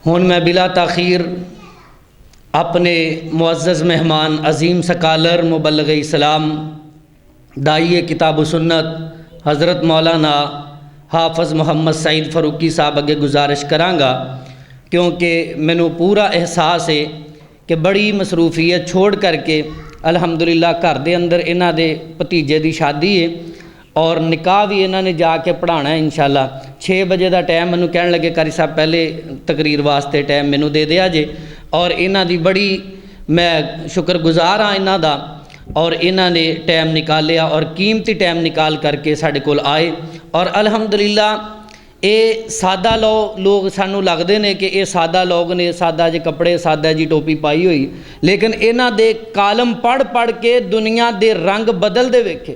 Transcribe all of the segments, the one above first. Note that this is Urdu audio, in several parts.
ہن میں بلا تاخیر اپنے معزز مہمان عظیم سکالر مبلغ اسلام داعی کتاب و سنت حضرت مولانا حافظ محمد سعید فاروقی صاحب اگے گزارش کرانگا، کیونکہ مینوں پورا احساس ہے کہ بڑی مصروفیت چھوڑ کر کے الحمدللہ گھر دے اندر انہاں دے بھتیجے دی شادی ہے اور نکاح بھی انہاں نے جا کے پڑھانا ہے انشاءاللہ۔ 6 بجے دا ٹائم مینوں کہن لگے قاری صاحب پہلے تقریر واسطے ٹائم مینوں دے دیا جے، اور انہاں دی بڑی میں شکر گزار ہاں انہاں دا، اور انہاں نے ٹائم نکالیا اور قیمتی ٹائم نکال کر کے ساڈے کول آئے۔ اور الحمدللہ اے سادہ لوگ سانوں لگدے نے کہ اے سادہ لوگ نے، سادہ جے کپڑے، سادہ جی ٹوپی پائی ہوئی، لیکن انہاں دے کالم پڑھ کے دنیا دے رنگ بدل دے ویکھے۔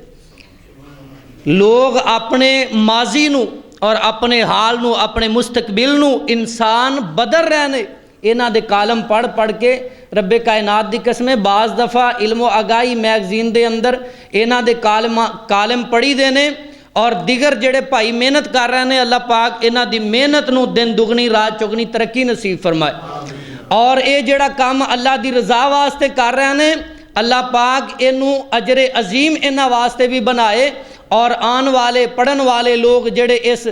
لوگ اپنے ماضی نو اور اپنے حال نو، اپنے مستقبل نو انسان بدل رہے نے انہاں دے کالم پڑھ کے۔ رب کائنات دی قسم بعض دفعہ علم و آگاہی میگزین دے اندر انہاں دے کالم پڑھی دے نے، اور دیگر جڑے بھائی محنت کر رہے ہیں، اللہ پاک انہاں دی محنت نو دن دگنی رات چگنی ترقی نصیب فرمائے۔ اور اے جڑا کام اللہ دی رضا واسطے کر رہے ہیں، اللہ پاک اینو اجر عظیم انہاں واسطے بھی بنائے، اور آن والے پڑھن والے لوگ جڑے اس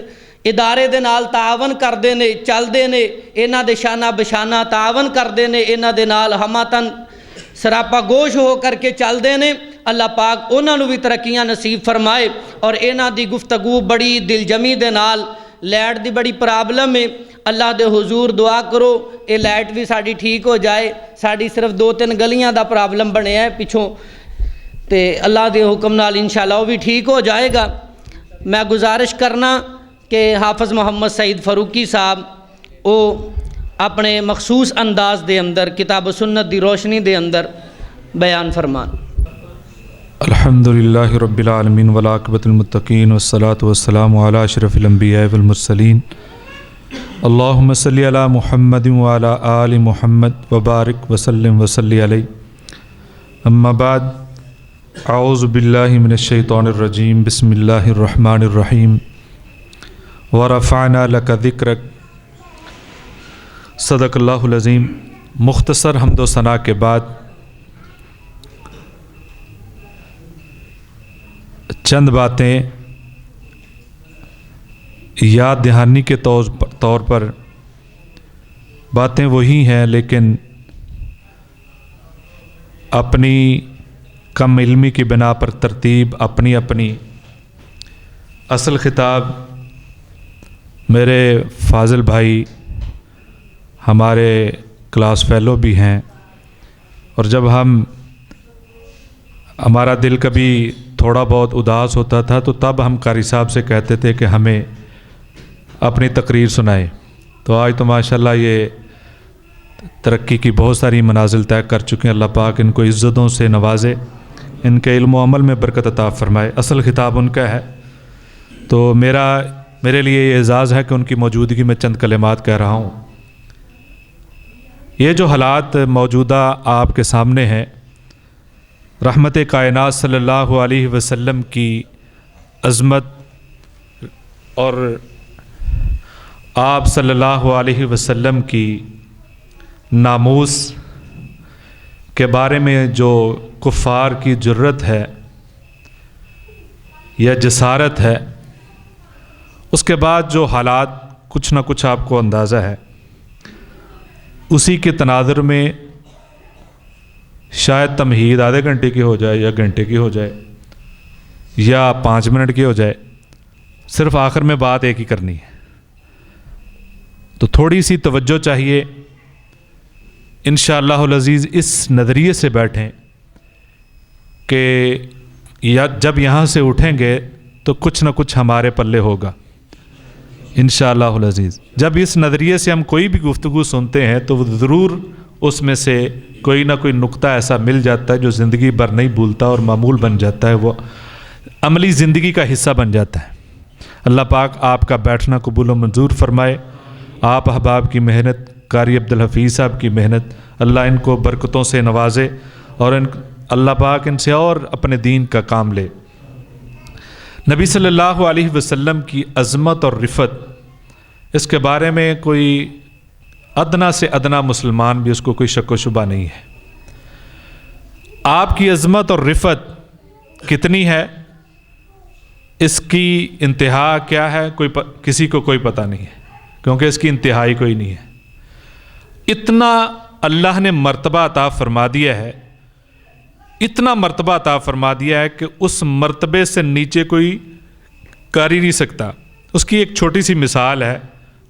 ادارے دے نال تعاون کردے نے، چلدے نے، انہاں دے شانہ بشانہ تعاون کردے نے، انہاں دے نال ہماتن سراپا گوش ہو کر کے چلدے نے، اللہ پاک انہاں نو بھی ترقیاں نصیب فرمائے۔ اور انہاں دی گفتگو بڑی دل جمی دے نال، لائٹ دی بڑی پرابلم ہے، اللہ دے حضور دعا کرو اے لائٹ بھی ساڈی ٹھیک ہو جائے۔ ساڈی صرف 2-3 گلیاں دا پرابلم بنیا ہے پچھوں، تے اللہ دے حکم نال انشاءاللہ وہ بھی ٹھیک ہو جائے گا۔ میں گزارش کرنا کہ حافظ محمد سعید فاروقی صاحب وہ اپنے مخصوص انداز دے اندر کتاب و سنت دی روشنی دے اندر بیان فرمان۔ الحمدللہ رب العالمین والعاقبۃ للمتقین والصلاة والسلام علی اشرف الانبیاء والمرسلین، اللہم صلی علی محمد وعلی آل محمد وبارک وسلم وصلی علیہ، اما بعد، اعوذ باللہ من الشیطان الرجیم، بسم اللہ الرحمن الرحیم، ورفعنا لک ذکرک، صدق اللہ العظیم۔ مختصر حمد و ثنا کے بعد چند باتیں یاد دہانی کے طور پر، باتیں وہی ہیں لیکن اپنی کم علمی کی بنا پر ترتیب اپنی اپنی۔ اصل خطاب میرے فاضل بھائی ہمارے کلاس فیلو بھی ہیں، اور جب ہمارا دل کبھی تھوڑا بہت اداس ہوتا تھا تو تب ہم قاری صاحب سے کہتے تھے کہ ہمیں اپنی تقریر سنائے۔ تو آج تو ماشاءاللہ یہ ترقی کی بہت ساری منازل طے کر چکے ہیں، اللہ پاک ان کو عزتوں سے نوازے، ان کے علم و عمل میں برکت عطا فرمائے۔ اصل خطاب ان کا ہے، تو میرے لیے یہ اعزاز ہے کہ ان کی موجودگی میں چند کلمات کہہ رہا ہوں۔ یہ جو حالات موجودہ آپ کے سامنے ہیں، رحمت کائنات صلی اللہ علیہ وسلم کی عظمت اور آپ صلی اللہ علیہ وسلم کی ناموس کے بارے میں جو کفار کی جرت ہے یا جسارت ہے، اس کے بعد جو حالات کچھ نہ کچھ آپ کو اندازہ ہے، اسی کے تناظر میں شاید تمہید آدھے گھنٹے کی ہو جائے یا گھنٹے کی ہو جائے یا 5 منٹ کی ہو جائے، صرف آخر میں بات ایک ہی کرنی ہے۔ تو تھوڑی سی توجہ چاہیے، انشاءاللہ العزیز اس نظریے سے بیٹھیں کہ جب یہاں سے اٹھیں گے تو کچھ نہ کچھ ہمارے پلے ہوگا انشاءاللہ العزیز۔ جب اس نظریے سے ہم کوئی بھی گفتگو سنتے ہیں تو ضرور اس میں سے کوئی نہ کوئی نقطہ ایسا مل جاتا ہے جو زندگی بھر نہیں بھولتا اور معمول بن جاتا ہے، وہ عملی زندگی کا حصہ بن جاتا ہے۔ اللہ پاک آپ کا بیٹھنا قبول و منظور فرمائے، آپ احباب کی محنت، قاری عبدالحفیظ صاحب کی محنت، اللہ ان کو برکتوں سے نوازے، اور اللہ پاک ان سے اور اپنے دین کا کام لے۔ نبی صلی اللہ علیہ وسلم کی عظمت اور رفت، اس کے بارے میں کوئی ادنا سے ادنا مسلمان بھی اس کو کوئی شک و شبہ نہیں ہے۔ آپ کی عظمت اور رفت کتنی ہے، اس کی انتہا کیا ہے، کسی کو کوئی پتہ نہیں ہے، کیونکہ اس کی انتہائی کوئی نہیں ہے۔ اتنا اللہ نے مرتبہ عطا فرما دیا ہے، اتنا مرتبہ عطا فرما دیا ہے کہ اس مرتبے سے نیچے کوئی کر ہی نہیں سکتا۔ اس کی ایک چھوٹی سی مثال ہے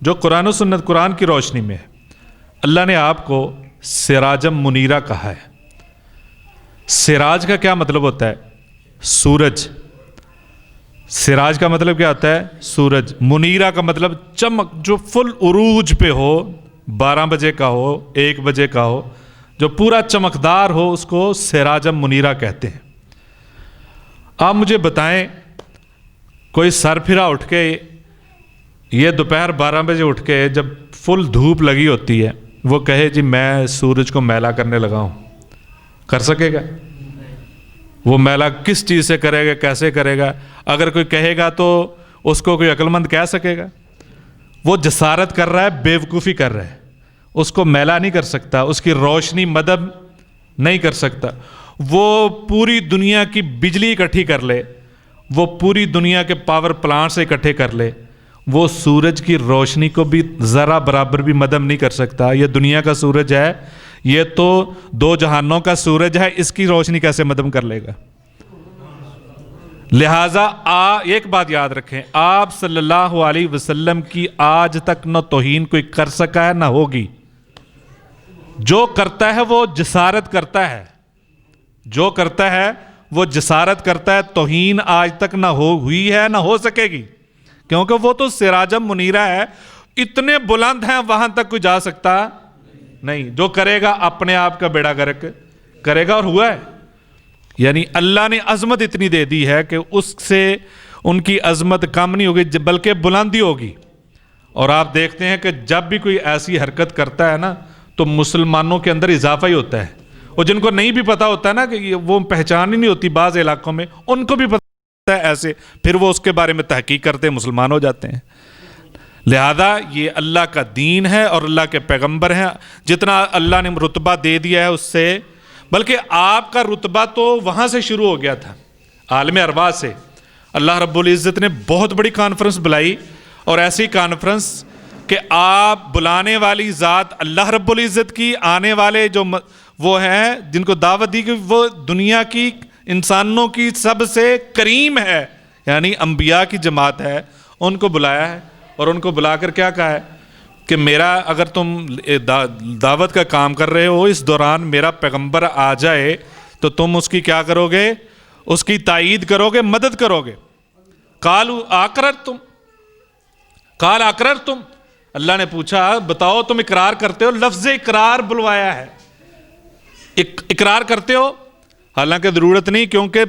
جو قرآن و سنت، قرآن کی روشنی میں ہے۔ اللہ نے آپ کو سراجم منیرہ کہا ہے۔ سراج کا کیا مطلب ہوتا ہے؟ سورج۔ سراج کا مطلب کیا ہوتا ہے؟ سورج۔ منیرہ کا مطلب چمک، جو فل عروج پہ ہو، 12 بجے کا ہو، 1 بجے کا ہو، جو پورا چمکدار ہو، اس کو سراجم منیرہ کہتے ہیں۔ آپ مجھے بتائیں، کوئی سر پھرا اٹھ کے، یہ دوپہر 12 بجے اٹھ کے جب فل دھوپ لگی ہوتی ہے، وہ کہے جی میں سورج کو میلا کرنے لگا ہوں، کر سکے گا؟ وہ میلا کس چیز سے کرے گا، کیسے کرے گا؟ اگر کوئی کہے گا تو اس کو کوئی عقل مند کہہ سکے گا؟ وہ جسارت کر رہا ہے، بے وقوفی کر رہا ہے، اس کو میلا نہیں کر سکتا، اس کی روشنی مدد نہیں کر سکتا۔ وہ پوری دنیا کی بجلی اکٹھی کر لے، وہ پوری دنیا کے پاور پلانٹ سے اکٹھے کر لے، وہ سورج کی روشنی کو بھی ذرا برابر بھی مدم نہیں کر سکتا۔ یہ دنیا کا سورج ہے، یہ تو 2 جہانوں کا سورج ہے، اس کی روشنی کیسے مدم کر لے گا؟ لہٰذا ایک بات یاد رکھیں، آپ صلی اللہ علیہ وسلم کی آج تک نہ توہین کوئی کر سکا ہے نہ ہوگی۔ جو کرتا ہے وہ جسارت کرتا ہے، جو کرتا ہے وہ جسارت کرتا ہے۔ توہین آج تک نہ ہوئی ہے نہ ہو سکے گی، کیونکہ وہ تو سراجم منیرہ ہے، اتنے بلند ہیں، وہاں تک کوئی جا سکتا نہیں۔ جو کرے گا اپنے آپ کا بیڑا گرک کرے گا، اور ہوا ہے۔ یعنی اللہ نے عظمت اتنی دے دی ہے کہ اس سے ان کی عظمت کم نہیں ہوگی بلکہ بلندی ہوگی۔ اور آپ دیکھتے ہیں کہ جب بھی کوئی ایسی حرکت کرتا ہے نا تو مسلمانوں کے اندر اضافہ ہی ہوتا ہے۔ اور جن کو نہیں بھی پتا ہوتا ہے نا کہ وہ پہچان ہی نہیں ہوتی بعض علاقوں میں، ان کو بھی پتا ہے ایسے، پھر وہ اس کے بارے میں تحقیق کرتے ہیں، مسلمان ہو جاتے ہیں۔ لہذا یہ اللہ کا دین ہے اور اللہ کے پیغمبر ہیں۔ جتنا اللہ نے رتبہ دے دیا ہے اس سے، بلکہ آپ کا رتبہ تو وہاں سے شروع ہو گیا تھا، عالم ارواح سے۔ اللہ رب العزت نے بہت بڑی کانفرنس بلائی، اور ایسی کانفرنس کہ آپ بلانے والی ذات اللہ رب العزت کی، آنے والے جو وہ ہیں جن کو دعوت دی کہ وہ دنیا کی انسانوں کی سب سے کریم ہے، یعنی انبیاء کی جماعت ہے، ان کو بلایا ہے۔ اور ان کو بلا کر کیا کہا ہے کہ میرا اگر تم دعوت کا کام کر رہے ہو، اس دوران میرا پیغمبر آ جائے تو تم اس کی کیا کرو گے؟ اس کی تائید کرو گے، مدد کرو گے۔ قال اقررتم، اللہ نے پوچھا بتاؤ تم اقرار کرتے ہو؟ لفظ اقرار بلوایا ہے، اقرار کرتے ہو؟ حالانکہ ضرورت نہیں، کیونکہ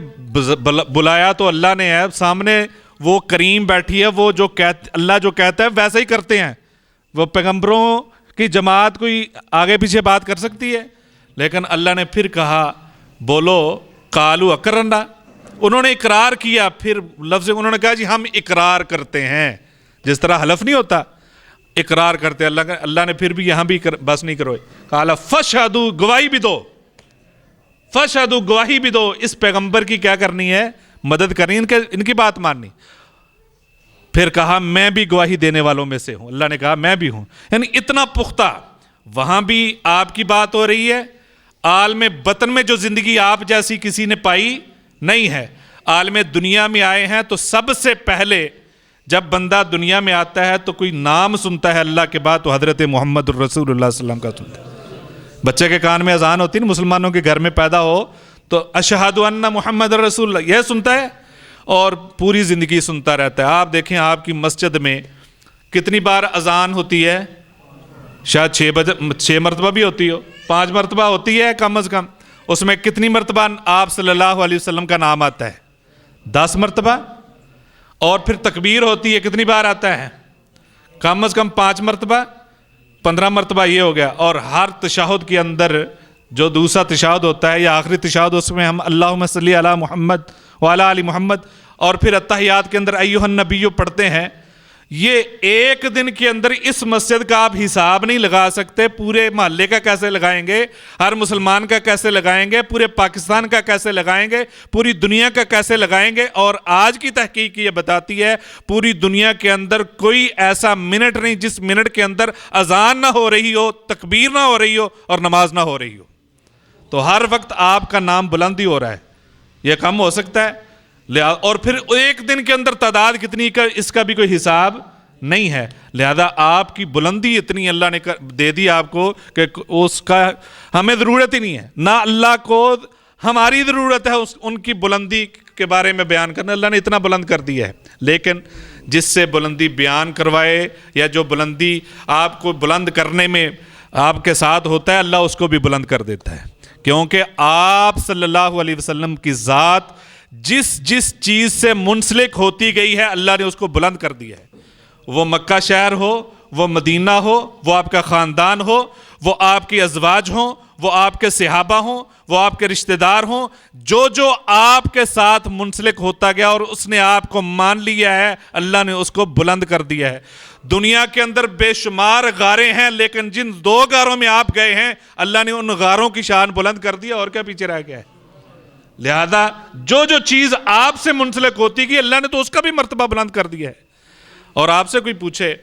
بلایا تو اللہ نے ہے، سامنے وہ کریم بیٹھی ہے، وہ جو اللہ جو کہتا ہے ویسا ہی کرتے ہیں۔ وہ پیغمبروں کی جماعت کوئی آگے پیچھے بات کر سکتی ہے؟ لیکن اللہ نے پھر کہا بولو قالوا اقررنا، انہوں نے اقرار کیا۔ پھر لفظ انہوں نے کہا جی ہم اقرار کرتے ہیں، جس طرح حلف نہیں ہوتا، اقرار کرتے۔ اللہ نے پھر بھی یہاں بھی بس نہیں کرو، قال فشہدوا، گواہی بھی دو، فشہدوا، گواہی بھی دو۔ اس پیغمبر کی کیا کرنی ہے؟ مدد کرنی، ان کی بات ماننی۔ پھر کہا میں بھی گواہی دینے والوں میں سے ہوں، اللہ نے کہا میں بھی ہوں۔ یعنی اتنا پختہ، وہاں بھی آپ کی بات ہو رہی ہے۔ عالم بطن میں جو زندگی آپ جیسی کسی نے پائی نہیں ہے، عالم دنیا میں آئے ہیں تو سب سے پہلے جب بندہ دنیا میں آتا ہے تو کوئی نام سنتا ہے اللہ کے بعد تو حضرت محمد الرسول اللہ صلی اللہ علیہ وسلم کا سنتا ہے۔ بچے کے کان میں اذان ہوتی ہے، مسلمانوں کے گھر میں پیدا ہو تو اشہد ان محمد الرسول اللہ، یہ سنتا ہے اور پوری زندگی سنتا رہتا ہے۔ آپ دیکھیں آپ کی مسجد میں کتنی بار اذان ہوتی ہے؟ شاید 6 مرتبہ بھی ہوتی ہو، 5 مرتبہ ہوتی ہے کم از کم۔ اس میں کتنی مرتبہ آپ صلی اللہ علیہ وسلم کا نام آتا ہے؟ 10 مرتبہ۔ اور پھر تکبیر ہوتی ہے، کتنی بار آتا ہے؟ کم از کم 5 مرتبہ، 15 مرتبہ یہ ہو گیا۔ اور ہر تشہد کے اندر جو دوسرا تشہد ہوتا ہے یا آخری تشہد، اس میں ہم اللہم صلی علی محمد وعلی آل محمد، اور پھر اتحیات کے اندر ایھا النبی پڑھتے ہیں۔ یہ ایک دن کے اندر اس مسجد کا آپ حساب نہیں لگا سکتے، پورے محلے کا کیسے لگائیں گے، ہر مسلمان کا کیسے لگائیں گے، پورے پاکستان کا کیسے لگائیں گے، پوری دنیا کا کیسے لگائیں گے. اور آج کی تحقیق یہ بتاتی ہے پوری دنیا کے اندر کوئی ایسا منٹ نہیں جس منٹ کے اندر اذان نہ ہو رہی ہو، تکبیر نہ ہو رہی ہو اور نماز نہ ہو رہی ہو. تو ہر وقت آپ کا نام بلند ہی ہو رہا ہے، یہ کم ہو سکتا ہے؟ اور پھر ایک دن کے اندر تعداد کتنی کا اس کا بھی کوئی حساب نہیں ہے. لہذا آپ کی بلندی اتنی اللہ نے دے دی آپ کو کہ اس کا ہمیں ضرورت ہی نہیں ہے، نہ اللہ کو ہماری ضرورت ہے ان کی بلندی کے بارے میں بیان کرنا. اللہ نے اتنا بلند کر دیا ہے. لیکن جس سے بلندی بیان کروائے یا جو بلندی آپ کو بلند کرنے میں آپ کے ساتھ ہوتا ہے، اللہ اس کو بھی بلند کر دیتا ہے. کیونکہ آپ صلی اللہ علیہ وسلم کی ذات جس چیز سے منسلک ہوتی گئی ہے اللہ نے اس کو بلند کر دیا ہے. وہ مکہ شہر ہو، وہ مدینہ ہو، وہ آپ کا خاندان ہو، وہ آپ کی ازواج ہوں، وہ آپ کے صحابہ ہوں، وہ آپ کے رشتہ دار ہوں، جو آپ کے ساتھ منسلک ہوتا گیا اور اس نے آپ کو مان لیا ہے، اللہ نے اس کو بلند کر دیا ہے. دنیا کے اندر بے شمار غاریں ہیں، لیکن جن 2 غاروں میں آپ گئے ہیں اللہ نے ان غاروں کی شان بلند کر دیا. اور کیا پیچھے رہ گیا ہے؟ لہذا جو چیز آپ سے منسلک ہوتی گئی اللہ نے تو اس کا بھی مرتبہ بلند کر دیا ہے. اور آپ سے کوئی پوچھے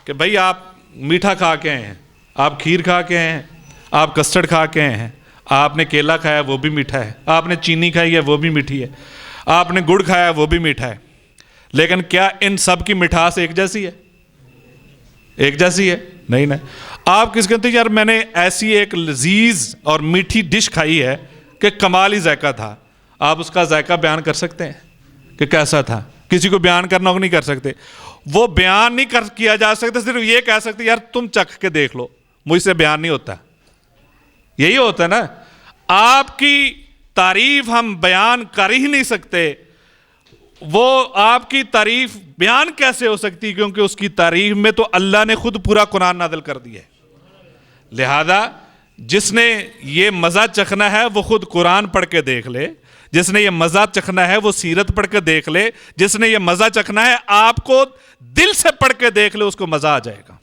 کہ بھائی آپ میٹھا کھا کے آئے ہیں، آپ کھیر کھا کے آئے ہیں، آپ کسٹرڈ کھا کے آئے ہیں، آپ نے کیلا کھایا وہ بھی میٹھا ہے، آپ نے چینی کھائی ہے وہ بھی میٹھی ہے، آپ نے گڑ کھایا وہ بھی میٹھا ہے، لیکن کیا ان سب کی مٹھاس ایک جیسی ہے؟ ایک جیسی ہے؟ نہیں. آپ کس کہتے ہیں یار میں نے ایسی ایک لذیذ اور میٹھی ڈش کھائی ہے کہ کمال ہی ذائقہ تھا. آپ اس کا ذائقہ بیان کر سکتے ہیں کہ کیسا تھا؟ کسی کو بیان کرنا ہو نہیں کر سکتے. وہ بیان نہیں کیا جا سکتا، صرف یہ کہہ سکتے یار تم چکھ کے دیکھ لو، مجھ سے بیان نہیں ہوتا. یہی ہوتا ہے نا. آپ کی تعریف ہم بیان کر ہی نہیں سکتے. وہ آپ کی تعریف بیان کیسے ہو سکتی؟ کیونکہ اس کی تعریف میں تو اللہ نے خود پورا قرآن نازل کر دیا ہے. لہذا جس نے یہ مزہ چکھنا ہے وہ خود قرآن پڑھ کے دیکھ لے، جس نے یہ مزہ چکھنا ہے وہ سیرت پڑھ کے دیکھ لے، جس نے یہ مزہ چکھنا ہے آپ کو دل سے پڑھ کے دیکھ لے، اس کو مزہ آ جائے گا.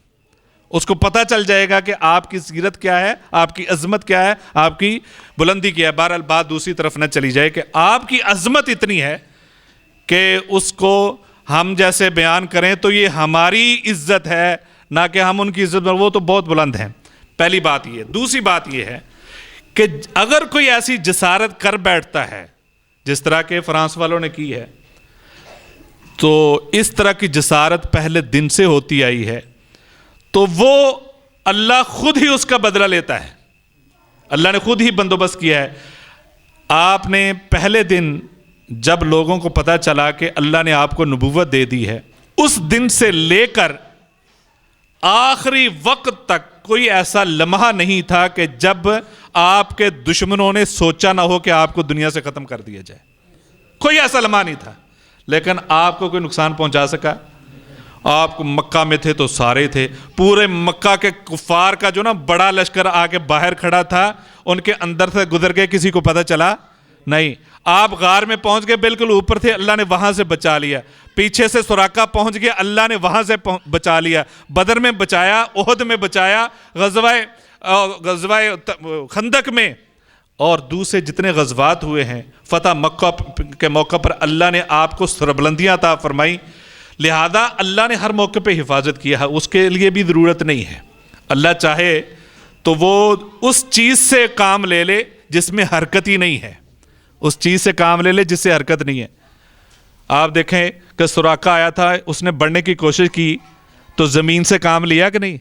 اس کو پتہ چل جائے گا کہ آپ کی سیرت کیا ہے، آپ کی عظمت کیا ہے، آپ کی بلندی کیا ہے. بہرحال بات دوسری طرف نہ چلی جائے کہ آپ کی عظمت اتنی ہے کہ اس کو ہم جیسے بیان کریں تو یہ ہماری عزت ہے، نہ کہ ہم ان کی عزت پر. وہ تو بہت بلند ہیں. پہلی بات یہ. دوسری بات یہ ہے کہ اگر کوئی ایسی جسارت کر بیٹھتا ہے جس طرح کے فرانس والوں نے کی ہے، تو اس طرح کی جسارت پہلے دن سے ہوتی آئی ہے، تو وہ اللہ خود ہی اس کا بدلہ لیتا ہے. اللہ نے خود ہی بندوبست کیا ہے. آپ نے پہلے دن جب لوگوں کو پتہ چلا کہ اللہ نے آپ کو نبوت دے دی ہے، اس دن سے لے کر آخری وقت تک کوئی ایسا لمحہ نہیں تھا کہ جب آپ کے دشمنوں نے سوچا نہ ہو کہ آپ کو دنیا سے ختم کر دیا جائے. کوئی ایسا لمحہ نہیں تھا. لیکن آپ کو کوئی نقصان پہنچا سکا؟ آپ کو مکہ میں تھے تو سارے تھے. پورے مکہ کے کفار کا جو نا بڑا لشکر آ کے باہر کھڑا تھا، ان کے اندر سے گزر گئے، کسی کو پتہ چلا نہیں. آپ غار میں پہنچ گئے، بالکل اوپر تھے، اللہ نے وہاں سے بچا لیا. پیچھے سے سراقہ پہنچ گیا، اللہ نے وہاں سے بچا لیا. بدر میں بچایا، احد میں بچایا، غزوہ خندق میں، اور دوسرے جتنے غزوات ہوئے ہیں، فتح مکہ کے موقع پر اللہ نے آپ کو سربلندیاں عطا فرمائی. لہذا اللہ نے ہر موقع پہ حفاظت کیا ہے. اس کے لیے بھی ضرورت نہیں ہے. اللہ چاہے تو وہ اس چیز سے کام لے لے جس میں حرکت ہی نہیں ہے، اس چیز سے کام لے لے جس سے حرکت نہیں ہے. آپ دیکھیں کہ سراقہ آیا تھا، اس نے بڑھنے کی کوشش کی تو زمین سے کام لیا کہ نہیں؟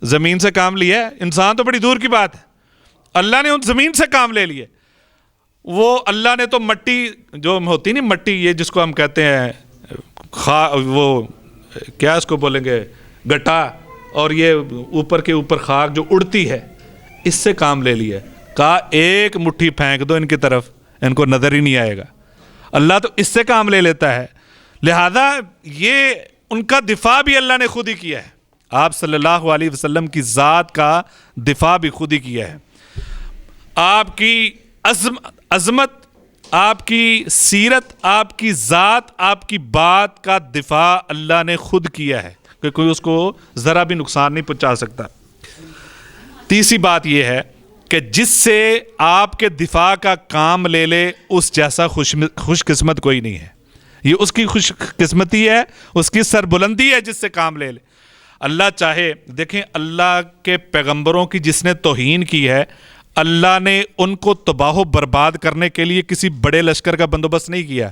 زمین سے کام لیا. انسان تو بڑی دور کی بات ہے، اللہ نے ان زمین سے کام لے لیے. وہ اللہ نے تو مٹی جو ہوتی نہیں، مٹی یہ جس کو ہم کہتے ہیں وہ کیا اس کو بولیں گے، گٹا، اور یہ اوپر کے اوپر خاک جو اڑتی ہے، اس سے کام لے لیا. کہا ایک مٹھی پھینک دو ان کی طرف، ان کو نظر ہی نہیں آئے گا. اللہ تو اس سے کام لے لیتا ہے. لہذا یہ ان کا دفاع بھی اللہ نے خود ہی کیا ہے. آپ صلی اللہ علیہ وسلم کی ذات کا دفاع بھی خود ہی کیا ہے. آپ کی عظمت آپ کی سیرت، آپ کی ذات، آپ کی بات کا دفاع اللہ نے خود کیا ہے کہ کوئی اس کو ذرا بھی نقصان نہیں پہنچا سکتا۔ تیسری بات یہ ہے کہ جس سے آپ کے دفاع کا کام لے لے اس جیسا خوش قسمت کوئی نہیں ہے۔ یہ اس کی خوش قسمتی ہے، اس کی سربلندی ہے جس سے کام لے لے۔ اللہ چاہے، دیکھیں اللہ کے پیغمبروں کی جس نے توہین کی ہے، اللہ نے ان کو تباہ و برباد کرنے کے لیے کسی بڑے لشکر کا بندوبست نہیں کیا،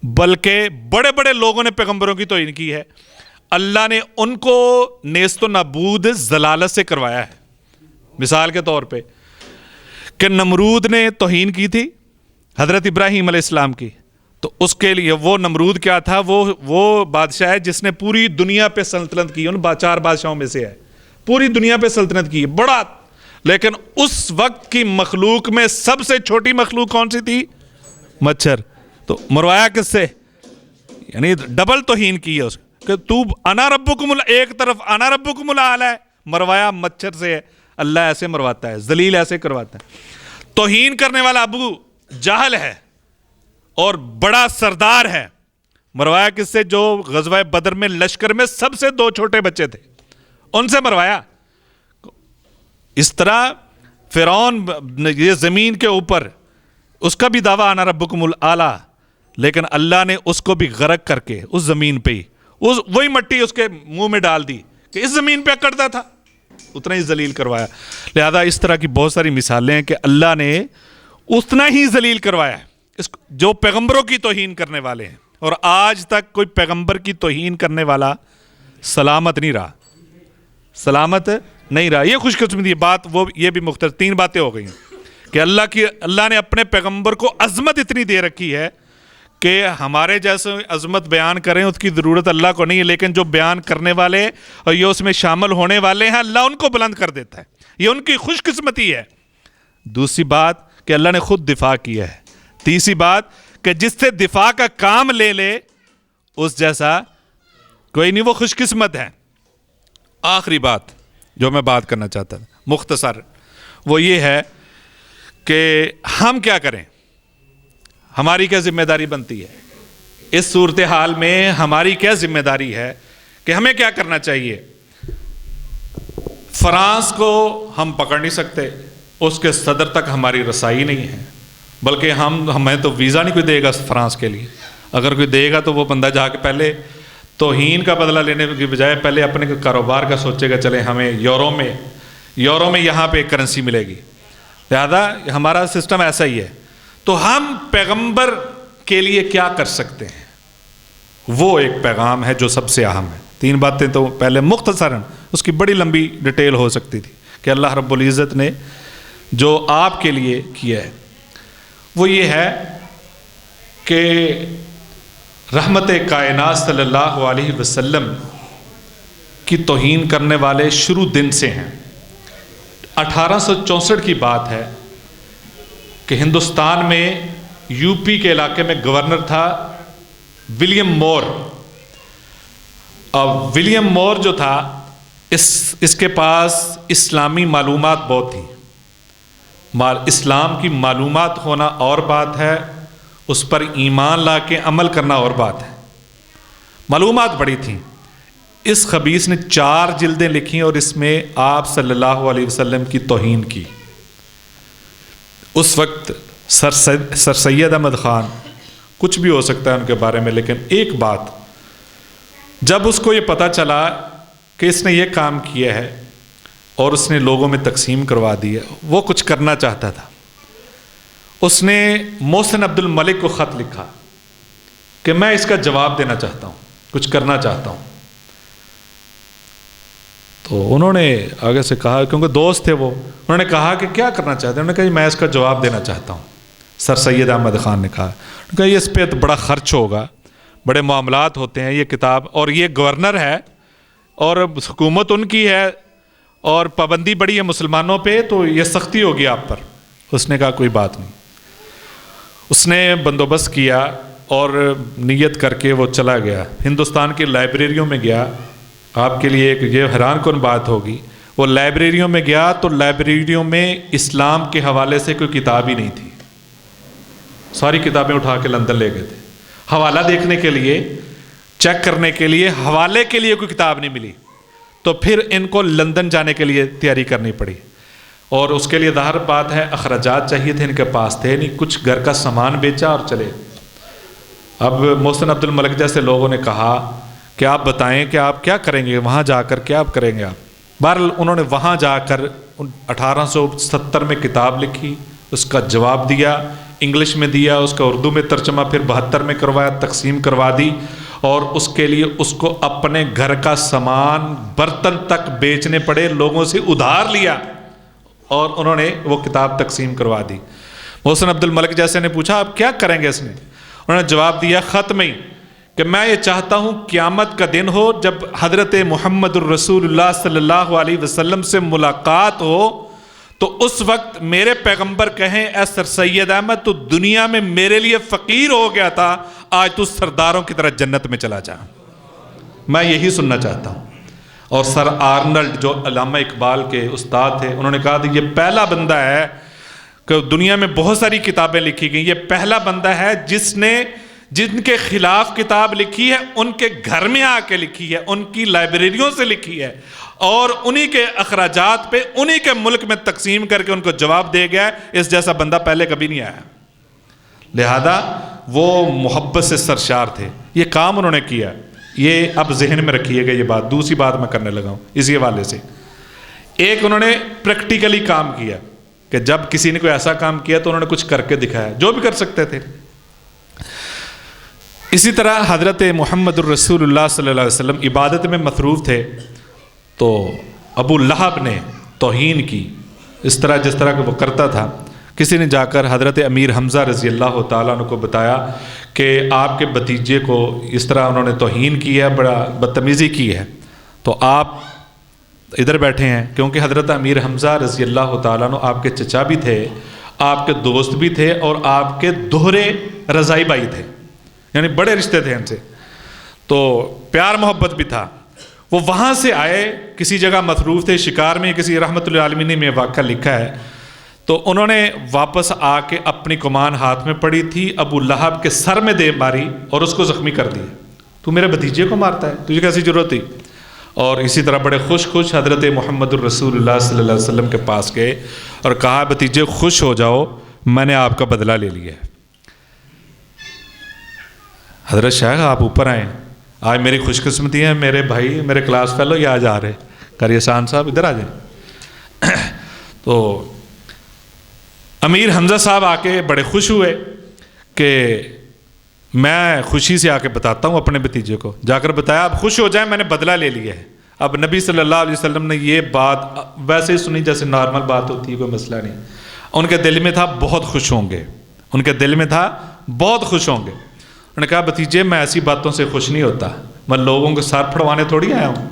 بلکہ بڑے بڑے لوگوں نے پیغمبروں کی توہین کی ہے، اللہ نے ان کو نیست و نابود ضلالت سے کروایا ہے۔ مثال کے طور پہ کہ نمرود نے توہین کی تھی حضرت ابراہیم علیہ السلام کی، تو اس کے لیے وہ نمرود کیا تھا؟ وہ بادشاہ ہے جس نے پوری دنیا پہ سلطنت کی، ان 4 بادشاہوں میں سے ہے، پوری دنیا پہ سلطنت کی، بڑا، لیکن اس وقت کی مخلوق میں سب سے چھوٹی مخلوق کون سی تھی؟ مچھر۔ تو مروایا کس سے؟ یعنی ڈبل توہین کی ہے اس کہ تو انا ربکم، ایک طرف انا ربکم الاعلی ہے، مروایا مچھر سے ہے۔ اللہ ایسے مرواتا ہے، ذلیل ایسے کرواتا ہے۔ توہین کرنے والا ابو جہل ہے اور بڑا سردار ہے، مروایا کس سے؟ جو غزوہ بدر میں لشکر میں سب سے 2 چھوٹے بچے تھے، ان سے مروایا۔ اس طرح فرعون یہ زمین کے اوپر، اس کا بھی دعویٰ انا ربکم الاعلی، لیکن اللہ نے اس کو بھی غرق کر کے اس زمین پہ ہی وہی مٹی اس کے منہ میں ڈال دی کہ اس زمین پہ اکڑتا تھا، اتنا ہی ذلیل کروایا۔ لہذا اس طرح کی بہت ساری مثالیں ہیں کہ اللہ نے اتنا ہی ذلیل کروایا ہے جو پیغمبروں کی توہین کرنے والے ہیں، اور آج تک کوئی پیغمبر کی توہین کرنے والا سلامت نہیں رہا، سلامت نہیں رہا۔ یہ خوش قسمتی بات، وہ یہ بھی مختصر 3 باتیں ہو گئی ہیں کہ اللہ نے اپنے پیغمبر کو عظمت اتنی دے رکھی ہے کہ ہمارے جیسے عظمت بیان کریں اس کی ضرورت اللہ کو نہیں ہے، لیکن جو بیان کرنے والے اور یہ اس میں شامل ہونے والے ہیں، اللہ ان کو بلند کر دیتا ہے، یہ ان کی خوش قسمتی ہے۔ دوسری بات کہ اللہ نے خود دفاع کیا ہے۔ تیسری بات کہ جس سے دفاع کا کام لے لے اس جیسا کوئی نہیں، وہ خوش قسمت ہے۔ آخری بات جو میں بات کرنا چاہتا تھا مختصر، وہ یہ ہے کہ ہم کیا کریں، ہماری کیا ذمہ داری بنتی ہے اس صورتحال میں؟ ہماری کیا ذمہ داری ہے کہ ہمیں کیا کرنا چاہیے؟ فرانس کو ہم پکڑ نہیں سکتے، اس کے صدر تک ہماری رسائی نہیں ہے، بلکہ ہمیں تو ویزا نہیں کوئی دے گا فرانس کے لیے۔ اگر کوئی دے گا تو وہ بندہ جا کے پہلے توہین کا بدلہ لینے کی بجائے پہلے اپنے کاروبار کا سوچے گا، چلے ہمیں یورو میں یہاں پہ ایک کرنسی ملے گی۔ لہذا ہمارا سسٹم ایسا ہی ہے۔ تو ہم پیغمبر کے لیے کیا کر سکتے ہیں؟ وہ ایک پیغام ہے جو سب سے اہم ہے۔ 3 باتیں تو پہلے مختصراً، اس کی بڑی لمبی ڈیٹیل ہو سکتی تھی کہ اللہ رب العزت نے جو آپ کے لیے کیا ہے وہ یہ ہے کہ رحمت کائنات صلی اللہ علیہ وسلم کی توہین کرنے والے شروع دن سے ہیں۔ 1864 کی بات ہے کہ ہندوستان میں یو پی کے علاقے میں گورنر تھا ولیم مور، اور ولیم مور جو تھا اس کے پاس اسلامی معلومات بہت تھیں۔ اسلام کی معلومات ہونا اور بات ہے، اس پر ایمان لا کے عمل کرنا اور بات ہے۔ معلومات بڑی تھیں۔ اس خبیث نے 4 جلدیں لکھیں اور اس میں آپ صلی اللہ علیہ وسلم کی توہین کی۔ اس وقت سر سید احمد خان، کچھ بھی ہو سکتا ہے ان کے بارے میں، لیکن ایک بات، جب اس کو یہ پتہ چلا کہ اس نے یہ کام کیا ہے اور اس نے لوگوں میں تقسیم کروا دی ہے، وہ کچھ کرنا چاہتا تھا۔ اس نے محسن عبد الملک کو خط لکھا کہ میں اس کا جواب دینا چاہتا ہوں، کچھ کرنا چاہتا ہوں۔ تو انہوں نے آگے سے کہا، کیونکہ دوست تھے وہ، انہوں نے کہا کہ کیا کرنا چاہتے ہیں؟ انہوں نے کہا میں اس کا جواب دینا چاہتا ہوں۔ سر سید احمد خان نے کہا یہ اس پہ تو بڑا خرچ ہوگا، بڑے معاملات ہوتے ہیں، یہ کتاب، اور یہ گورنر ہے اور حکومت ان کی ہے اور پابندی بڑی ہے مسلمانوں پہ، تو یہ سختی ہوگی آپ پر۔ اس نے کہا کوئی بات نہیں۔ اس نے بندوبست کیا اور نیت کر کے وہ چلا گیا، ہندوستان کی لائبریریوں میں گیا۔ آپ کے لیے ایک یہ حیران کن بات ہوگی، وہ لائبریریوں میں گیا تو لائبریریوں میں اسلام کے حوالے سے کوئی کتاب ہی نہیں تھی۔ ساری کتابیں اٹھا کے لندن لے گئے تھے، حوالہ دیکھنے کے لیے، چیک کرنے کے لیے، حوالے کے لیے کوئی کتاب نہیں ملی، تو پھر ان کو لندن جانے کے لیے تیاری کرنی پڑی، اور اس کے لیے ظاہر بات ہے اخراجات چاہیے تھے، ان کے پاس تھے نہیں، کچھ گھر کا سامان بیچا اور چلے۔ اب محسن عبد الملک جیسے لوگوں نے کہا کہ آپ بتائیں کہ آپ کیا کریں گے وہاں جا کر، کیا آپ کریں گے آپ؟ بہرحال انہوں نے وہاں جا کر 1870 میں کتاب لکھی، اس کا جواب دیا، انگلش میں دیا، اس کا اردو میں ترجمہ پھر 72 میں کروایا، تقسیم کروا دی، اور اس کے لیے اس کو اپنے گھر کا سامان برتن تک بیچنے پڑے، لوگوں سے ادھار لیا، اور انہوں نے وہ کتاب تقسیم کروا دی۔ محسن عبد الملک جیسے نے پوچھا آپ کیا کریں گے اس میں؟ انہوں نے جواب دیا خط میں کہ میں یہ چاہتا ہوں قیامت کا دن ہو، جب حضرت محمد الرسول اللہ صلی اللہ علیہ وسلم سے ملاقات ہو تو اس وقت میرے پیغمبر کہیں اے سر سید احمد تو دنیا میں میرے لیے فقیر ہو گیا تھا، آج تو سرداروں کی طرح جنت میں چلا جا۔ میں یہی سننا چاہتا ہوں۔ اور سر آرنلڈ جو علامہ اقبال کے استاد تھے، انہوں نے کہا کہ یہ پہلا بندہ ہے کہ دنیا میں بہت ساری کتابیں لکھی گئیں، یہ پہلا بندہ ہے جن کے خلاف کتاب لکھی ہے ان کے گھر میں آ کے لکھی ہے، ان کی لائبریریوں سے لکھی ہے، اور انہی کے اخراجات پہ انہی کے ملک میں تقسیم کر کے ان کو جواب دے گیا ہے۔ اس جیسا بندہ پہلے کبھی نہیں آیا، لہذا وہ محبت سے سرشار تھے، یہ کام انہوں نے کیا۔ یہ اب ذہن میں رکھیے گا یہ بات۔ دوسری بات میں کرنے لگا ہوں اسی حوالے سے، ایک انہوں نے پریکٹیکلی کام کیا کہ جب کسی نے کوئی ایسا کام کیا تو انہوں نے کچھ کر کے دکھایا جو بھی کر سکتے تھے۔ اسی طرح حضرت محمد الرسول اللہ صلی اللہ علیہ وسلم عبادت میں مصروف تھے تو ابو لہب نے توہین کی، اس طرح جس طرح کہ وہ کرتا تھا۔ کسی نے جا کر حضرت امیر حمزہ رضی اللہ تعالیٰ عنہ کو بتایا کہ آپ کے بھتیجے کو اس طرح انہوں نے توہین کی ہے، بڑا بدتمیزی کی ہے، تو آپ ادھر بیٹھے ہیں، کیونکہ حضرت امیر حمزہ رضی اللہ تعالیٰ عنہ آپ کے چچا بھی تھے، آپ کے دوست بھی تھے، اور آپ کے دوہرے رضائی بھائی تھے، یعنی بڑے رشتے تھے ان سے، تو پیار محبت بھی تھا۔ وہ وہاں سے آئے، کسی جگہ مصروف تھے، شکار میں، کسی رحمت للعالمین میں واقعہ لکھا ہے، تو انہوں نے واپس آ کے اپنی کمان ہاتھ میں پڑی تھی، ابو لہب کے سر میں دے ماری اور اس کو زخمی کر دیا۔ تو میرے بھتیجے کو مارتا ہے، تجھے کیسی ضرورت تھی؟ اور اسی طرح بڑے خوش حضرت محمد الرسول اللہ صلی اللہ علیہ وسلم کے پاس گئے اور کہا بھتیجے خوش ہو جاؤ، میں نے آپ کا بدلہ لے لیا ہے۔ حضرت شیخ آپ اوپر آئیں، آج میری خوش قسمتی ہے، میرے بھائی میرے کلاس فیلو یہ آج آ رہے، قاری احسان صاحب ادھر آ جائیں۔ تو امیر حمزہ صاحب آ کے بڑے خوش ہوئے کہ میں خوشی سے آ کے بتاتا ہوں اپنے بھتیجے کو، جا کر بتایا اب خوش ہو جائیں، میں نے بدلہ لے لیا ہے۔ اب نبی صلی اللہ علیہ وسلم نے یہ بات ویسے ہی سنی جیسے نارمل بات ہوتی ہے، کوئی مسئلہ نہیں، ان کے دل میں تھا بہت خوش ہوں گے، ان کے دل میں تھا بہت خوش ہوں گے۔ انہوں نے کہا بھتیجے میں ایسی باتوں سے خوش نہیں ہوتا، میں لوگوں کے سر پھڑوانے تھوڑی آیا ہوں۔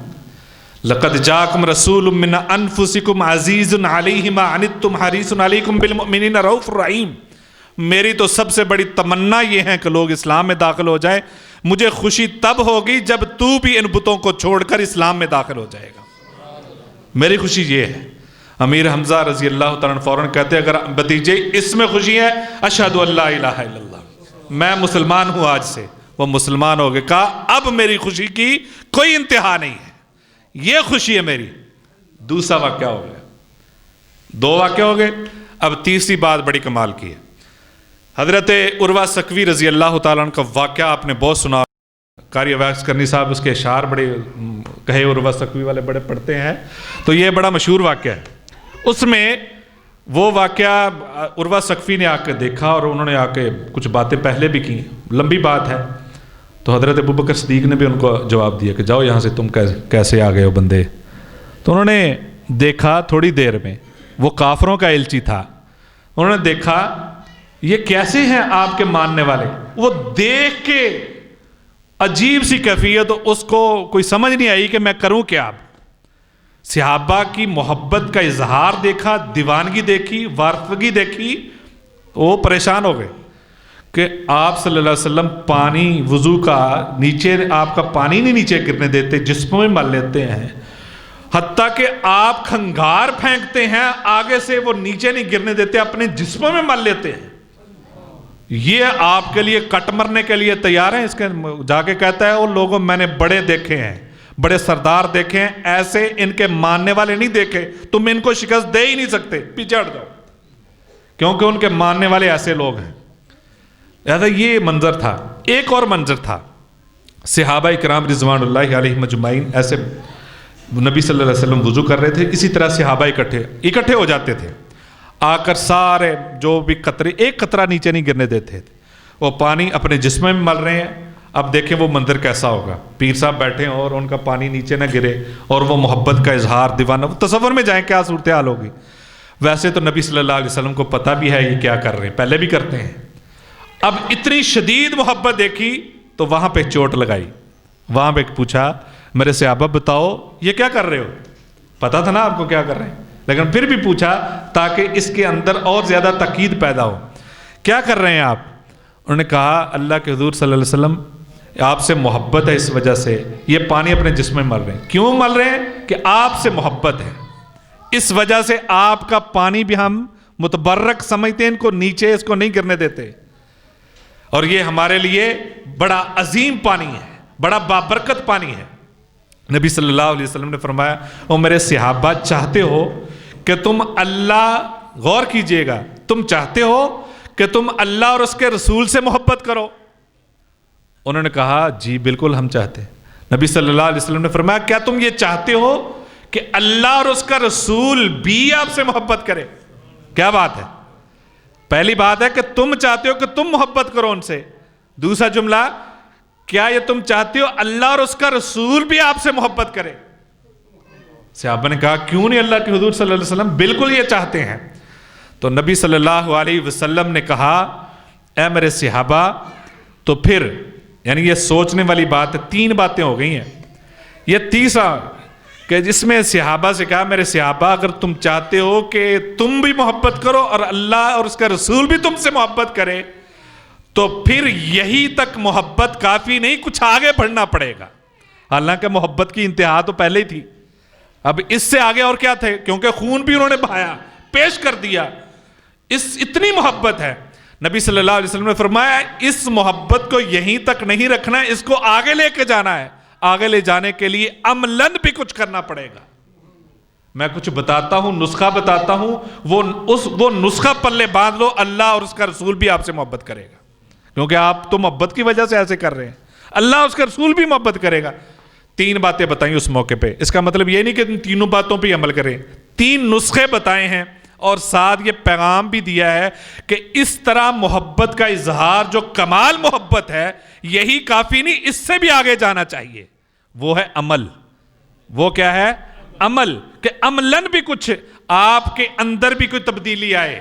لقد جاءکم رسول من انفسکم عزیز علیہ ما عنتم حریص علیکم بالمؤمنین رؤوف رحیم۔ میری تو سب سے بڑی تمنا یہ ہے کہ لوگ اسلام میں داخل ہو جائیں، مجھے خوشی تب ہوگی جب تو بھی ان بتوں کو چھوڑ کر اسلام میں داخل ہو جائے گا، میری خوشی یہ ہے۔ امیر حمزہ رضی اللہ تعالیٰ عنہ فوراً کہتے ہیں اگر بھتیجے اس میں خوشی ہے، اشہد ان لا الہ الا اللہ، میں مسلمان ہوں آج سے۔ وہ مسلمان ہو گئے، کہا اب میری خوشی کی کوئی انتہا نہیں ہے، یہ خوشی ہے میری۔ دوسرا واقعہ ہو گیا، دو واقعہ ہو گئے، اب تیسری بات بڑی کمال کی ہے۔ حضرت عروہ ثقفی رضی اللہ تعالیٰ عنہ کا واقعہ آپ نے بہت سنا، قاری اویس کرنی صاحب اس کے اشعار بڑے کہے عروہ ثقفی والے بڑے پڑھتے ہیں، تو یہ بڑا مشہور واقعہ ہے۔ اس میں وہ واقعہ عروہ ثقفی نے آ کے دیکھا اور انہوں نے آ کے کچھ باتیں پہلے بھی کی، لمبی بات ہے، تو حضرت ابوبکر صدیق نے بھی ان کو جواب دیا کہ جاؤ یہاں سے، تم کیسے آ گئے ہو بندے؟ تو انہوں نے دیکھا تھوڑی دیر میں، وہ کافروں کا ایلچی تھا، انہوں نے دیکھا یہ کیسے ہیں آپ کے ماننے والے، وہ دیکھ کے عجیب سی کیفیت، اس کو کوئی سمجھ نہیں آئی کہ میں کروں کیا۔ صحابہ کی محبت کا اظہار دیکھا، دیوانگی دیکھی، وارفگی دیکھی، وہ پریشان ہو گئے کہ آپ صلی اللہ علیہ وسلم پانی وضو کا نیچے، آپ کا پانی نہیں نیچے گرنے دیتے، جسموں میں مل لیتے ہیں، حتیٰ کہ آپ کھنگار پھینکتے ہیں آگے سے وہ نیچے نہیں گرنے دیتے، اپنے جسموں میں مل لیتے ہیں۔ یہ آپ کے لیے کٹ مرنے کے لیے تیار ہیں؟ اس کے جا کے کہتا ہے وہ لوگوں میں نے بڑے دیکھے ہیں، بڑے سردار دیکھے ہیں، ایسے ان کے ماننے والے نہیں دیکھے، تم ان کو شکست دے ہی نہیں سکتے، پیچھے ہٹ جاؤ، کیونکہ ان کے ماننے والے ایسے لوگ ہیں۔ لہذا یہ منظر تھا۔ ایک اور منظر تھا، صحابہ اکرام رضوان اللہ علیہم اجمعین ایسے نبی صلی اللہ علیہ وسلم وضو کر رہے تھے، اسی طرح صحابہ اکٹھے ہو جاتے تھے، آ کر سارے جو بھی قطرے، ایک قطرہ نیچے نہیں گرنے دیتے تھے، وہ پانی اپنے جسم میں مل رہے ہیں۔ اب دیکھیں وہ منظر کیسا ہوگا، پیر صاحب بیٹھے ہیں اور ان کا پانی نیچے نہ گرے، اور وہ محبت کا اظہار، دیوانہ، تصور میں جائیں کیا صورتحال ہوگی۔ ویسے تو نبی صلی اللہ علیہ وسلم کو پتہ بھی ہے یہ کیا کر رہے ہیں، پہلے بھی کرتے ہیں۔ اب اتنی شدید محبت دیکھی تو وہاں پہ چوٹ لگائی، وہاں پہ پوچھا میرے صحابہ بتاؤ یہ کیا کر رہے ہو؟ پتا تھا نا آپ کو کیا کر رہے ہیں، لیکن پھر بھی پوچھا تاکہ اس کے اندر اور زیادہ تاکید پیدا ہو، کیا کر رہے ہیں آپ؟ انہوں نے کہا اللہ کے حضور صلی اللہ علیہ وسلم آپ سے محبت ہے، اس وجہ سے یہ پانی اپنے جسم میں مل رہے ہیں۔ کیوں مل رہے ہیں؟ کہ آپ سے محبت ہے، اس وجہ سے آپ کا پانی بھی ہم متبرک سمجھتے ہیں، ان کو نیچے اس کو نہیں گرنے دیتے، اور یہ ہمارے لیے بڑا عظیم پانی ہے، بڑا بابرکت پانی ہے۔ نبی صلی اللہ علیہ وسلم نے فرمایا او میرے صحابہ، چاہتے ہو کہ تم اللہ، غور کیجئے گا، تم چاہتے ہو کہ تم اللہ اور اس کے رسول سے محبت کرو؟ انہوں نے کہا جی بالکل ہم چاہتے ہیں۔ نبی صلی اللہ علیہ وسلم نے فرمایا کیا تم یہ چاہتے ہو کہ اللہ اور اس کا رسول بھی آپ سے محبت کرے؟ کیا بات ہے، پہلی بات ہے کہ تم چاہتے ہو کہ تم محبت کرو ان سے، دوسرا جملہ کیا یہ تم چاہتے ہو اللہ اور اس کا رسول بھی آپ سے محبت کرے؟ صحابہ نے کہا کیوں نہیں اللہ کے حضور صلی اللہ علیہ وسلم، بالکل یہ چاہتے ہیں۔ تو نبی صلی اللہ علیہ وسلم نے کہا اے میرے صحابہ، تو پھر یعنی یہ سوچنے والی بات ہے، تین باتیں ہو گئی ہیں، یہ تیسرا کہ جس میں صحابہ سے کہا میرے صحابہ اگر تم چاہتے ہو کہ تم بھی محبت کرو اور اللہ اور اس کا رسول بھی تم سے محبت کرے تو پھر یہی تک محبت کافی نہیں، کچھ آگے بڑھنا پڑے گا۔ حالانکہ محبت کی انتہا تو پہلے ہی تھی، اب اس سے آگے اور کیا تھے، کیونکہ خون بھی انہوں نے بہایا، پیش کر دیا، اتنی محبت ہے۔ نبی صلی اللہ علیہ وسلم نے فرمایا اس محبت کو یہیں تک نہیں رکھنا ہے، اس کو آگے لے کے جانا ہے، آگے لے جانے کے لیے عملاً بھی کچھ کرنا پڑے گا۔ میں کچھ بتاتا ہوں، نسخہ بتاتا ہوں، وہ نسخہ پلے باندھ لو، اللہ اور اس کا رسول بھی آپ سے محبت کرے گا، کیونکہ آپ تو محبت کی وجہ سے ایسے کر رہے ہیں، اللہ اور اس کا رسول بھی محبت کرے گا۔ تین باتیں بتائیں اس موقع پہ، اس کا مطلب یہ نہیں کہ تینوں باتوں پہ عمل کریں، تین نسخے بتائے ہیں اور ساتھ یہ پیغام بھی دیا ہے کہ اس طرح محبت کا اظہار جو کمال محبت ہے یہی کافی نہیں، اس سے بھی آگے جانا چاہیے، وہ ہے عمل۔ وہ کیا ہے؟ عمل، کہ عملاً بھی کچھ آپ کے اندر بھی کوئی تبدیلی آئے،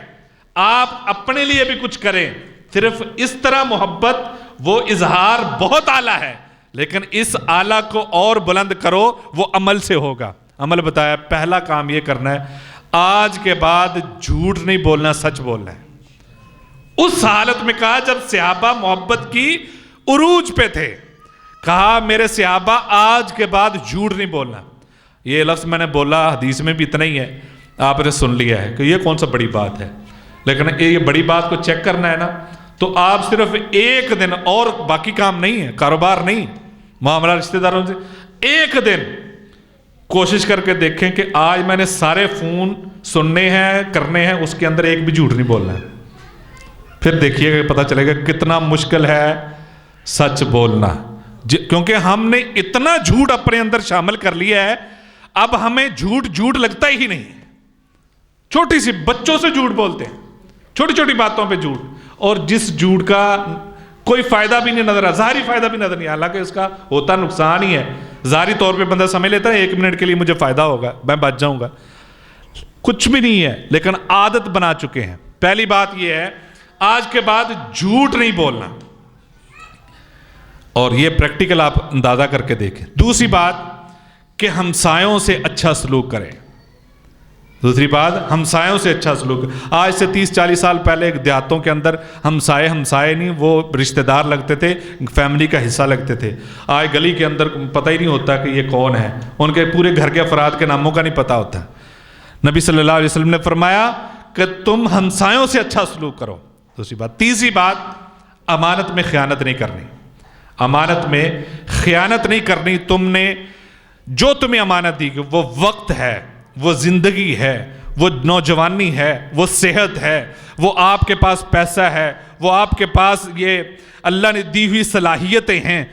آپ اپنے لیے بھی کچھ کریں۔ صرف اس طرح محبت، وہ اظہار بہت اعلیٰ ہے، لیکن اس اعلیٰ کو اور بلند کرو، وہ عمل سے ہوگا۔ عمل بتایا، پہلا کام یہ کرنا ہے آج کے بعد جھوٹ نہیں بولنا، سچ بولنا ہے۔ اس حالت میں کہا جب صحابہ محبت کی عروج پہ تھے، کہا میرے صحابہ آج کے بعد جھوٹ نہیں بولنا۔ یہ لفظ میں نے بولا حدیث میں بھی اتنا ہی ہے، آپ نے سن لیا ہے کہ یہ کون سا بڑی بات ہے، لیکن یہ بڑی بات کو چیک کرنا ہے نا، تو آپ صرف ایک دن، اور باقی کام نہیں ہے، کاروبار نہیں، معاملہ رشتہ داروں سے، ایک دن کوشش کر کے دیکھیں کہ آج میں نے سارے فون سننے ہیں، کرنے ہیں، اس کے اندر ایک بھی جھوٹ نہیں بولنا ہے۔ پھر دیکھیے گا پتہ چلے گا کتنا مشکل ہے سچ بولنا، کیونکہ ہم نے اتنا جھوٹ اپنے اندر شامل کر لیا ہے، اب ہمیں جھوٹ لگتا ہی نہیں۔ چھوٹی سی بچوں سے جھوٹ بولتے ہیں، چھوٹی چھوٹی باتوں پہ جھوٹ، اور جس جھوٹ کا کوئی فائدہ بھی نہیں نظر آ، ظاہری فائدہ بھی نظر نہیں، حالانکہ اس کا ہوتا نقصان ہی ہے۔ ظاہری طور پہ بندہ سمجھ لیتا ہے 1 منٹ کے لیے مجھے فائدہ ہوگا، میں بچ جاؤں گا، کچھ بھی نہیں ہے، لیکن عادت بنا چکے ہیں۔ پہلی بات یہ ہے آج کے بعد جھوٹ نہیں بولنا، اور یہ پریکٹیکل آپ اندازہ کر کے دیکھیں۔ دوسری بات کہ ہمسایوں سے اچھا سلوک کریں، دوسری بات ہمسایوں سے اچھا سلوک۔ آج سے 30-40 سال پہلے ایک دیہاتوں کے اندر ہمسائے نہیں، وہ رشتہ دار لگتے تھے، فیملی کا حصہ لگتے تھے۔ آج گلی کے اندر پتہ ہی نہیں ہوتا کہ یہ کون ہے، ان کے پورے گھر کے افراد کے ناموں کا نہیں پتہ ہوتا۔ نبی صلی اللہ علیہ وسلم نے فرمایا کہ تم ہمسایوں سے اچھا سلوک کرو۔ دوسری بات. تیسری بات, امانت میں خیانت نہیں کرنی. امانت میں خیانت نہیں کرنی. تم نے جو تمہیں امانت دی, وہ وقت ہے, وہ زندگی ہے, وہ نوجوانی ہے, وہ صحت ہے, وہ آپ کے پاس پیسہ ہے, وہ آپ کے پاس یہ اللہ نے دی ہوئی صلاحیتیں ہیں,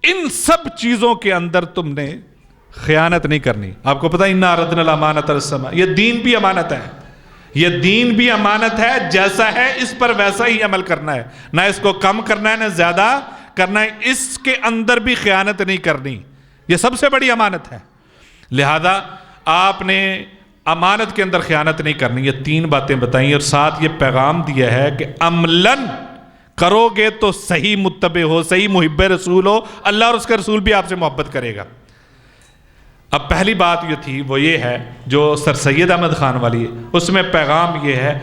ان سب چیزوں کے اندر تم نے خیانت نہیں کرنی. آپ کو پتہ ہے اِنَّا عَرَضْنَا الْأَمَانَةَ عَلَى السَّمَاءِ, یہ دین بھی امانت ہے. یہ دین بھی امانت ہے, جیسا ہے اس پر ویسا ہی عمل کرنا ہے, نہ اس کو کم کرنا ہے نہ زیادہ کرنا ہے. اس کے اندر بھی خیانت نہیں کرنی, یہ سب سے بڑی امانت ہے. لہذا آپ نے امانت کے اندر خیانت نہیں کرنی. یہ 3 باتیں بتائیں اور ساتھ یہ پیغام دیا ہے کہ عملاً کرو گے تو صحیح متبع ہو, صحیح محب رسول ہو, اللہ اور اس کا رسول بھی آپ سے محبت کرے گا. اب پہلی بات یہ تھی, وہ یہ ہے جو سر سید احمد خان والی ہے, اس میں پیغام یہ ہے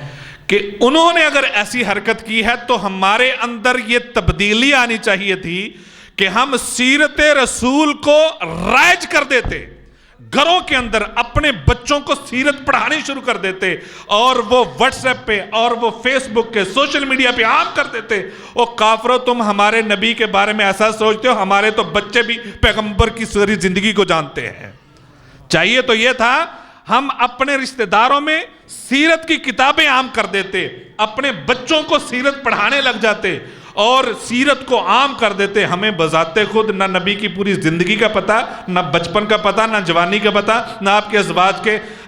کہ انہوں نے اگر ایسی حرکت کی ہے تو ہمارے اندر یہ تبدیلی آنی چاہیے تھی کہ ہم سیرت رسول کو رائج کر دیتے, گھروں کے اندر اپنے بچوں کو سیرت پڑھانی شروع کر دیتے, اور وہ واٹس ایپ پہ اور وہ فیس بک کے سوشل میڈیا پہ عام کر دیتے. او کافرو, تم ہمارے نبی کے بارے میں ایسا سوچتے ہو, ہمارے تو بچے بھی پیغمبر کی ساری زندگی کو جانتے ہیں. چاہیے تو یہ تھا ہم اپنے رشتہ داروں میں سیرت کی کتابیں عام کر دیتے, اپنے بچوں کو سیرت پڑھانے لگ جاتے اور سیرت کو عام کر دیتے. ہمیں بذات خود نہ نبی کی پوری زندگی کا پتہ, نہ بچپن کا پتہ, نہ جوانی کا پتہ, نہ آپ کے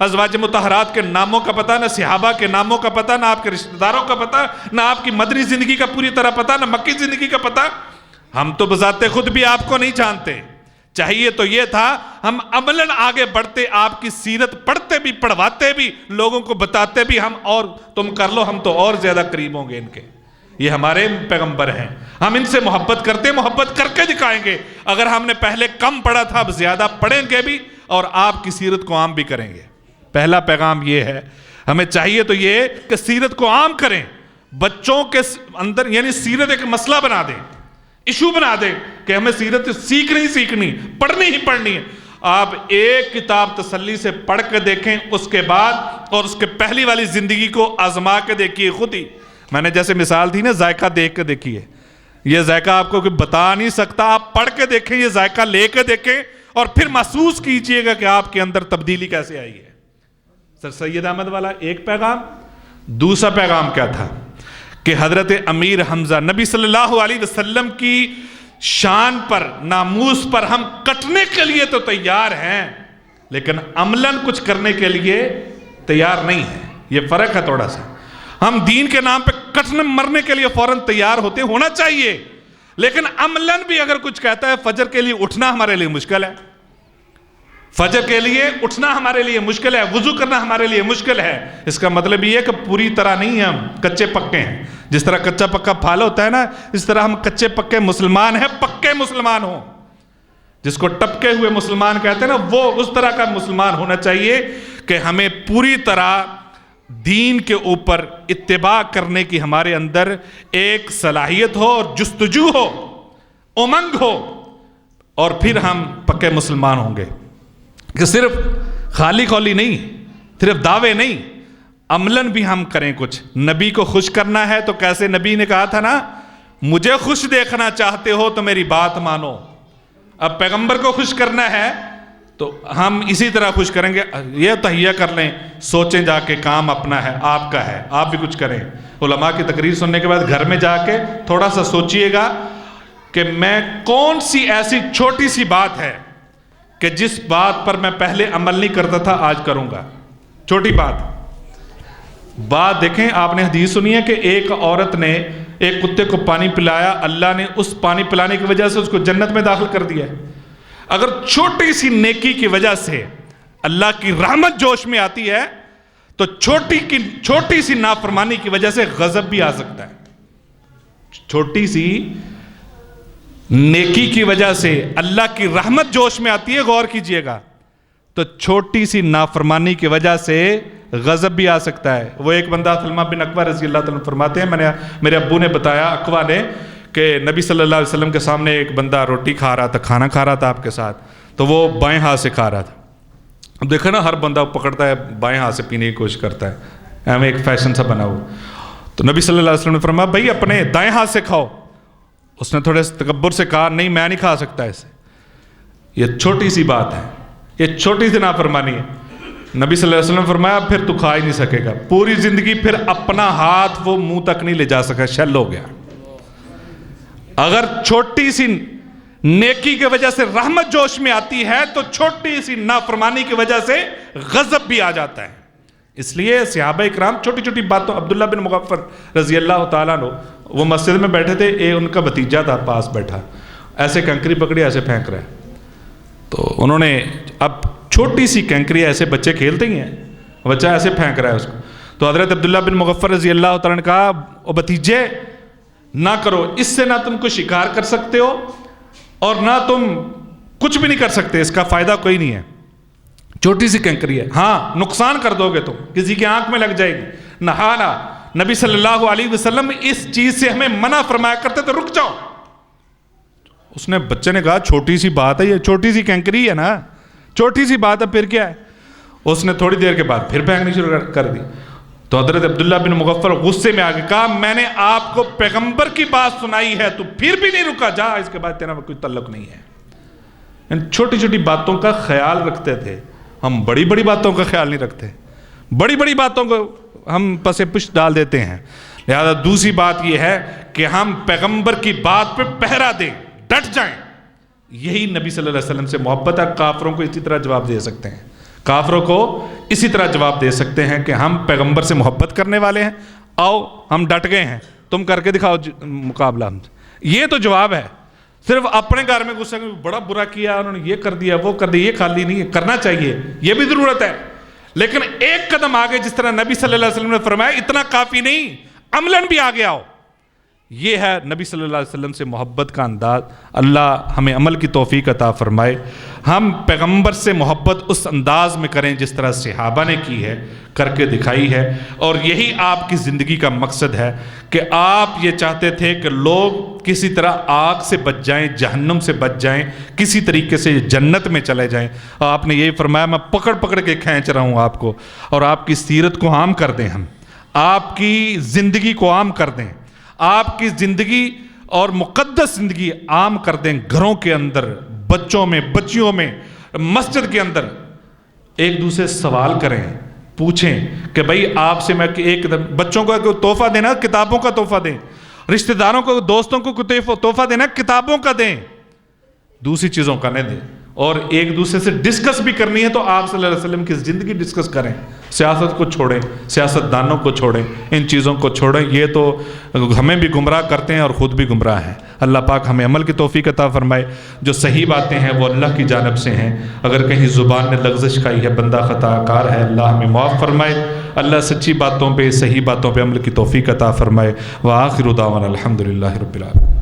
ازواج مطہرات کے ناموں کا پتہ, نہ صحابہ کے ناموں کا پتہ, نہ آپ کے رشتہ داروں کا پتہ, نہ آپ کی مدنی زندگی کا پوری طرح پتہ, نہ مکی زندگی کا پتہ. ہم تو بذات خود بھی آپ کو نہیں جانتے. چاہیے تو یہ تھا ہم عملاً آگے بڑھتے, آپ کی سیرت پڑھتے بھی, پڑھواتے بھی, لوگوں کو بتاتے بھی, ہم اور تم کر لو, ہم تو اور زیادہ قریب ہوں گے ان کے. یہ ہمارے پیغمبر ہیں, ہم ان سے محبت کرتے, محبت کر کے دکھائیں گے. اگر ہم نے پہلے کم پڑھا تھا, اب زیادہ پڑھیں گے بھی اور آپ کی سیرت کو عام بھی کریں گے. پہلا پیغام یہ ہے, ہمیں چاہیے تو یہ کہ سیرت کو عام کریں, بچوں کے اندر یعنی سیرت ایک مسئلہ بنا دیں, ایشو بنا دیں کہ ہمیں سیرت سیکھنی, پڑھنی ہی پڑھنی ہے. آپ ایک کتاب تسلی سے پڑھ کے دیکھیں, اس کے بعد اور اس کے پہلی والی زندگی کو آزما کے دیکھیے خود ہی. میں نے جیسے مثال تھی نا, ذائقہ دیکھ کے دیکھیے, یہ ذائقہ آپ کو کوئی بتا نہیں سکتا. آپ پڑھ کے دیکھیں, یہ ذائقہ لے کے دیکھیں اور پھر محسوس کیجئے گا کہ آپ کے اندر تبدیلی کیسے آئی ہے. سر سید احمد والا ایک پیغام. دوسرا پیغام کیا تھا کہ حضرت امیر حمزہ نبی صلی اللہ علیہ وسلم کی شان پر, ناموس پر ہم کٹنے کے لیے تو تیار ہیں, لیکن عملاً کچھ کرنے کے لیے تیار نہیں ہیں. یہ فرق ہے تھوڑا سا. ہم دین کے نام پہ کٹنے مرنے کے لیے فوراً تیار ہونا چاہیے, لیکن عملاً بھی اگر کچھ کہتا ہے فجر کے لیے اٹھنا ہمارے لیے مشکل ہے, فجر کے لیے اٹھنا ہمارے لیے مشکل ہے, وضو کرنا ہمارے لیے مشکل ہے. اس کا مطلب یہ ہے کہ پوری طرح نہیں ہم کچے پکے ہیں. جس طرح کچا پکا پھال ہوتا ہے نا, اس طرح ہم کچے پکے مسلمان ہیں, پکے مسلمان ہوں. جس کو ٹپکے ہوئے مسلمان کہتے ہیں نا, وہ اس طرح کا مسلمان ہونا چاہیے کہ ہمیں پوری طرح دین کے اوپر اتباع کرنے کی ہمارے اندر ایک صلاحیت ہو اور جستجو ہو, امنگ ہو, اور پھر ہم پکے مسلمان ہوں گے. کہ صرف خالی خولی نہیں, صرف دعوے نہیں, عملاً بھی ہم کریں کچھ. نبی کو خوش کرنا ہے تو کیسے نبی نے کہا تھا نا, مجھے خوش دیکھنا چاہتے ہو تو میری بات مانو. اب پیغمبر کو خوش کرنا ہے تو ہم اسی طرح خوش کریں گے. یہ تہیہ کر لیں, سوچیں جا کے, کام اپنا ہے, آپ کا ہے, آپ بھی کچھ کریں. علماء کی تقریر سننے کے بعد گھر میں جا کے تھوڑا سا سوچئے گا کہ میں کون سی ایسی چھوٹی سی بات ہے کہ جس بات پر میں پہلے عمل نہیں کرتا تھا آج کروں گا. چھوٹی بات دیکھیں, آپ نے حدیث سنی ہے کہ ایک عورت نے ایک کتے کو پانی پلایا, اللہ نے اس پانی پلانے کی وجہ سے اس کو جنت میں داخل کر دیا. اگر چھوٹی سی نیکی کی وجہ سے اللہ کی رحمت جوش میں آتی ہے تو چھوٹی سی نافرمانی کی وجہ سے غضب بھی آ سکتا ہے. چھوٹی سی نیکی کی وجہ سے اللہ کی رحمت جوش میں آتی ہے, غور کیجئے گا, تو چھوٹی سی نافرمانی کی وجہ سے غضب بھی آ سکتا ہے. وہ ایک بندہ سلمہ بن اکوہ رضی اللہ تعالیٰ فرماتے ہیں, میرے ابو نے بتایا اکوہ نے, کہ نبی صلی اللہ علیہ وسلم کے سامنے ایک بندہ روٹی کھا رہا تھا, کھانا کھا رہا تھا آپ کے ساتھ, تو وہ بائیں ہاتھ سے کھا رہا تھا. اب دیکھو نا, ہر بندہ پکڑتا ہے بائیں ہاتھ سے پینے کی کوشش کرتا ہے, ہمیں ایک فیشن سا بنا ہوا. تو نبی صلی اللہ علیہ وسلم نے فرمایا بھائی اپنے دائیں ہاتھ سے کھاؤ. اس نے تھوڑے تکبر سے کہا نہیں میں نہیں کھا سکتا اسے. یہ چھوٹی سی بات ہے, یہ چھوٹی سی نافرمانی ہے. نبی صلی اللہ علیہ وسلم نے فرمایا پھر تو کھا ہی نہیں سکے گا, پوری زندگی پھر اپنا ہاتھ وہ منہ تک نہیں لے جا سکا, شل ہو گیا. اگر چھوٹی سی نیکی کی وجہ سے رحمت جوش میں آتی ہے تو چھوٹی سی نافرمانی کی وجہ سے غضب بھی آ جاتا ہے. اس لیے صحابہ اکرام چھوٹی چھوٹی باتوں, عبداللہ بن مغفر رضی اللہ تعالیٰ عنہ وہ مسجد میں بیٹھے تھے, ان کا بھتیجا تھا پاس بیٹھا, ایسے کنکری پکڑی ایسے پھینک رہا ہے. تو انہوں نے, اب چھوٹی سی کنکری ایسے بچے کھیلتے ہی ہیں, بچہ ایسے پھینک رہا ہے اس کو, تو حضرت عبداللہ بن مغفر رضی اللہ تعالیٰ نے کہا او بھتیجے نہ کرو, اس سے نہ تم کو شکار کر سکتے ہو اور نہ تم کچھ بھی نہیں کر سکتے, اس کا فائدہ کوئی نہیں ہے, چھوٹی سی کنکری ہے, ہاں نقصان کر دو گے تم, کسی کی آنکھ میں لگ جائے گی. نہانا نبی صلی اللہ علیہ وسلم اس چیز سے ہمیں منع فرمایا کرتے تو رک جاؤ. اس نے, بچے نے کہا چھوٹی سی بات ہے, یہ چھوٹی سی کنکری ہے نا, چھوٹی سی بات ہے پھر کیا ہے. اس نے تھوڑی دیر کے بعد پھر پھینکنی شروع کر دی. تو حضرت عبداللہ بن مغفر غصے میں آگے کہا میں نے آپ کو پیغمبر کی بات سنائی ہے, تو پھر بھی نہیں رکا, جا اس کے بعد تیرا کوئی تعلق نہیں ہے. ان چھوٹی چھوٹی باتوں کا خیال رکھتے تھے, ہم بڑی بڑی باتوں کا خیال نہیں رکھتے, بڑی بڑی باتوں کو ہم پس پش ڈال دیتے ہیں. لہذا دوسری بات یہ ہے کہ ہم پیغمبر کی بات پہ پہرا دیں, ڈٹ جائیں. یہی نبی صلی اللہ علیہ وسلم سے محبت ہے. کافروں کو اسی طرح جواب دے سکتے ہیں, کافروں کو اسی طرح جواب دے سکتے ہیں کہ ہم پیغمبر سے محبت کرنے والے ہیں, آؤ ہم ڈٹ گئے ہیں, تم کر کے دکھاؤ مقابلہ ہم سے. یہ تو جواب ہے. صرف اپنے گھر میں غصہ بڑا برا کیا, انہوں نے یہ کر دیا وہ کر دیا, یہ خالی نہیں ہے, کرنا چاہیے, یہ بھی ضرورت ہے, لیکن ایک قدم آگے جس طرح نبی صلی اللہ علیہ وسلم نے فرمایا اتنا کافی نہیں, عملاً بھی آگے آؤ. یہ ہے نبی صلی اللہ علیہ وسلم سے محبت کا انداز. اللہ ہمیں عمل کی توفیق عطا فرمائے. ہم پیغمبر سے محبت اس انداز میں کریں جس طرح صحابہ نے کی ہے, کر کے دکھائی ہے. اور یہی آپ کی زندگی کا مقصد ہے کہ آپ یہ چاہتے تھے کہ لوگ کسی طرح آگ سے بچ جائیں, جہنم سے بچ جائیں, کسی طریقے سے جنت میں چلے جائیں. آپ نے یہی فرمایا میں پکڑ پکڑ کے کھینچ رہا ہوں آپ کو, اور آپ کی سیرت کو عام کر دیں, ہم آپ کی زندگی کو عام کر دیں, آپ کی زندگی اور مقدس زندگی عام کر دیں. گھروں کے اندر, بچوں میں, بچیوں میں, مسجد کے اندر ایک دوسرے سوال کریں, پوچھیں کہ بھائی آپ سے میں ایک بچوں کو کوئی تحفہ دینا, کتابوں کا تحفہ دیں, رشتہ داروں کو, دوستوں کو کوئی تحفہ دینا, کتابوں کا دیں, دوسری چیزوں کا نہیں دیں. اور ایک دوسرے سے ڈسکس بھی کرنی ہے تو آپ صلی اللہ علیہ وسلم کی زندگی ڈسکس کریں. سیاست کو چھوڑیں, سیاست دانوں کو چھوڑیں, ان چیزوں کو چھوڑیں, یہ تو ہمیں بھی گمراہ کرتے ہیں اور خود بھی گمراہ ہیں. اللہ پاک ہمیں عمل کی توفیق عطا فرمائے. جو صحیح باتیں ہیں وہ اللہ کی جانب سے ہیں, اگر کہیں زبان نے لغزش کھائی ہے, بندہ خطا کار ہے, اللہ ہمیں معاف فرمائے. اللہ سچی باتوں پہ, صحیح باتوں پہ عمل کی توفیق عطا فرمائے. وآخر دعوانا الحمدللہ رب العالمین.